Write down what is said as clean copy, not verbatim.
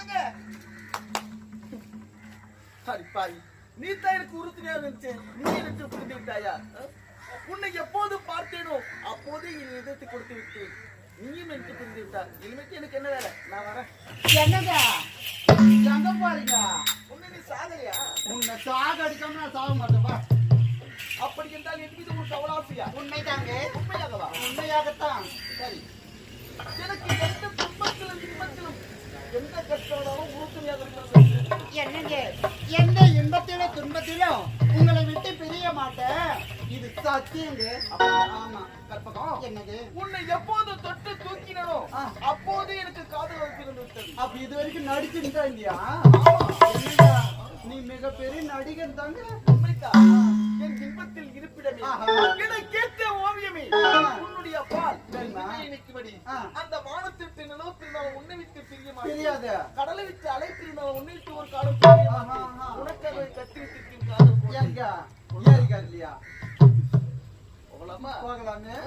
என்னங்க பாரி நீ தான் எனக்கு உறுதுணையா இருந்துச்சு நீ எனக்கு புரிந்து விட்டாயா உன்னை எப்போது பார்த்தேனோ அப்போதே என் இதயத்தை கொடுத்து விட்டேன் நீயும் எனக்கு புரிந்து விட்டா இனிமேட்டு எனக்கு என்ன வேலை நான் வரேன் என்னங்க எங்க போறீங்க உன்னை நீ சாகலையா உன்னை சாக அடிக்காம நான் சாக மாட்டேப்பா அப்படி என்றால் என் மீது உனக்கு அவ்வளவு ஆசையா உண்மைதாங்க உண்மையாகவா உண்மையாகத்தான் சரி எனக்கு எந்த துன்பத்திலும் இன்பத்திலும் எந்த கஷ்டமானாலும் உறுதுணையாக இருக்கிறது என்னங்க எந்த இன்பத்திலும் துன்பத்திலும் உங்களை விட்டு பிரிய மாட்டேன் இது சத்தியங்க ஆமா கற்பகம் என்னங்க உன்னை எப்போது தொட்டு தூக்கினோ அப்போது எனக்கு காதல் வந்து விட்டது அப்ப இது வரைக்கும் நடிச்சுட்டா இல்லையா நீ மிகப்பெரிய நடிகர் தாங்க உண்மைதான் என் இன்பத்தில் இருப்பிடமே என்னை கேட்ட ஓவியமே உன்னுடைய பால் நிற்கும்படி அந்த வானத்திற்கு நிலவத்திருந்தாலும் உன்னை விட்டு பிரிய தெரியாது கடலை விட்டு அழைத்திருந்தாலும் உன்னை விட்டு ஒரு காலம் பிரிய உனக்காக கட்டி விட்டு காதல் எங்க ஏறிக்கா இல்லையா போகலாமா போகலாமே